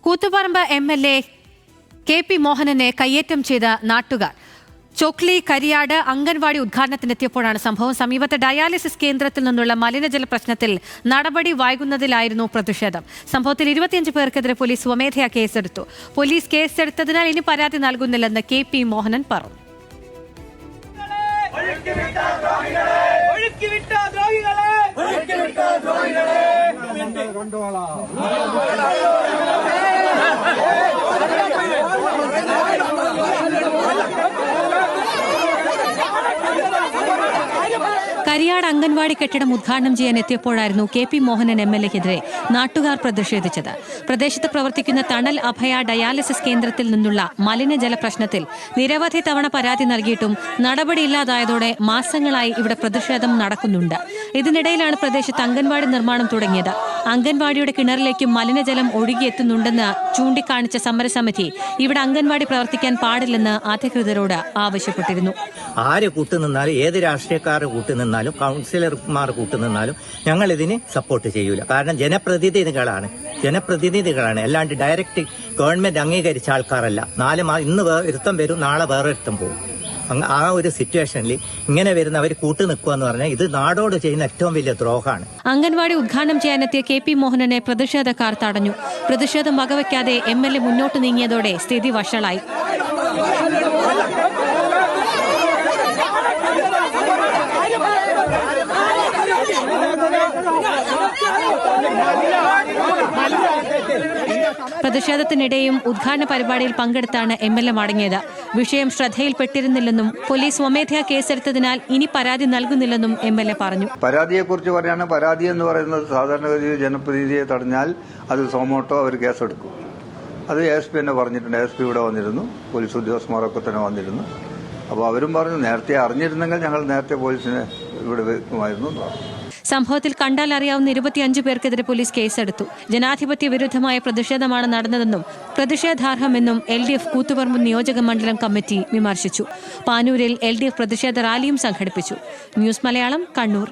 Koothuparamba MLA KP മോഹനനെ കയ്യേറ്റം ചെയ്ത നാട്ടുകാർ ചോക്ലി കരിയാട് അംഗൻവാടി ഉദ്ഘാടനത്തിനെത്തിയപ്പോഴാണ് സംഭവം. സമീപത്തെ ഡയാലിസിസ് കേന്ദ്രത്തിൽ നിന്നുള്ള മലിനജല പ്രശ്നത്തിൽ നടപടി വൈകുന്നതിലായിരുന്നു പ്രതിഷേധം. സംഭവത്തിൽ 25 പേർക്കെതിരെ പോലീസ് സ്വമേധയാ കേസെടുത്തു. പോലീസ് കേസെടുത്തതിനാൽ ഇനി പരാതി നൽകുന്നില്ലെന്ന് KP മോഹനൻ പറഞ്ഞു. കരിയാട് അംഗൻവാടി കെട്ടിടം ഉദ്ഘാടനം ചെയ്യാൻ എത്തിയപ്പോഴായിരുന്നു KP മോഹനൻ MLAക്കെതിരെ നാട്ടുകാർ പ്രതിഷേധിച്ചത്. പ്രദേശത്ത് പ്രവർത്തിക്കുന്ന തണൽ അഭയ ഡയാലിസിസ് കേന്ദ്രത്തിൽ നിന്നുള്ള മലിനജല പ്രശ്നത്തിൽ നിരവധി തവണ പരാതി നൽകിയിട്ടും നടപടിയില്ലാതായതോടെ മാസങ്ങളായി ഇവിടെ പ്രതിഷേധം നടക്കുന്നുണ്ട്. ഇതിനിടയിലാണ് പ്രദേശത്ത് അംഗൻവാടി നിർമ്മാണം തുടങ്ങിയത്. അംഗൻവാടിയുടെ കിണറിലേക്ക് മലിനജലം ഒഴുകിയെത്തുന്നുണ്ടെന്ന് ചൂണ്ടിക്കാണിച്ച സമരസമിതി ഇവിടെ അംഗൻവാടി പ്രവർത്തിക്കാൻ പാടില്ലെന്ന് അധികൃതരോട് ആവശ്യപ്പെട്ടിരുന്നു. ആര് കൂട്ടുനിന്നാലും ഏത് രാഷ്ട്രീയക്കാർ കൂട്ടുനിന്നാലും കൗൺസിലർമാർ കൂട്ടുനിന്നാലും ഞങ്ങൾ ഇതിന് സപ്പോർട്ട് ചെയ്യൂല. കാരണം ജനപ്രതിനിധികളാണ് അല്ലാണ്ട് ഡയറക്റ്റ് ഗവൺമെന്റ് അംഗീകരിച്ച ആൾക്കാരല്ല. ഇന്ന് ഒരുത്തം വരും, നാളെ വേറെ ഒരുത്തം പോകും. ആ ഒരു സിറ്റുവേഷനിൽ ഇങ്ങനെ വരുന്നവർ കൂട്ടുനിൽക്കുക എന്ന് പറഞ്ഞാൽ ഇത് നാടോട് ചെയ്യുന്ന ഏറ്റവും വലിയ ദ്രോഹമാണ്. അംഗൻവാടി ഉദ്ഘാടനം ചെയ്യാനെത്തിയ KP മോഹനനെ പ്രതിഷേധക്കാർ തടഞ്ഞു. പ്രതിഷേധം വകവയ്ക്കാതെ MLA മുന്നോട്ട് നീങ്ങിയതോടെ സ്ഥിതി വഷളായി. പ്രതിഷേധത്തിനിടെയും ഉദ്ഘാടന പരിപാടിയിൽ പങ്കെടുത്താണ് MLA മടങ്ങിയത്. വിഷയം ശ്രദ്ധയിൽപ്പെട്ടിരുന്നില്ലെന്നും പോലീസ് സ്വമേധയാ കേസെടുത്തതിനാൽ ഇനി പരാതി നൽകുന്നില്ലെന്നും MLA പറഞ്ഞു. പരാതിയെക്കുറിച്ച് പറയാണ്. പരാതി എന്ന് പറയുന്നത് സാധാരണഗതിയിൽ ജനപ്രതിനിധിയെ തടഞ്ഞാൽ അത് സോമോട്ടോ അവർ കേസെടുക്കും. അത് ASP തന്നെ പറഞ്ഞിട്ടുണ്ട്. ASP ഇവിടെ വന്നിരുന്നു, പോലീസ് ഉദ്യോഗസ്ഥന്മാരൊക്കെ തന്നെ വന്നിരുന്നു. അപ്പോൾ അവരും പറഞ്ഞു നേരത്തെ അറിഞ്ഞിരുന്നെങ്കിൽ ഞങ്ങൾ നേരത്തെ പോലീസിനെ ഇവിടെ വെക്കുമായിരുന്നു എന്ന് പറഞ്ഞു. സംഭവത്തിൽ കണ്ടാൽ അറിയാവുന്ന 25 പേർക്കെതിരെ പോലീസ് കേസെടുത്തു. ജനാധിപത്യ വിരുദ്ധമായ പ്രതിഷേധമാണ് നടന്നതെന്നും പ്രതിഷേധാർഹമെന്നും LDF കൂത്തുപറമ്പ് നിയോജക മണ്ഡലം കമ്മിറ്റി വിമർശിച്ചു. പാനൂരിൽ LDF പ്രതിഷേധ റാലിയും സംഘടിപ്പിച്ചു. ന്യൂസ് മലയാളം, കണ്ണൂർ.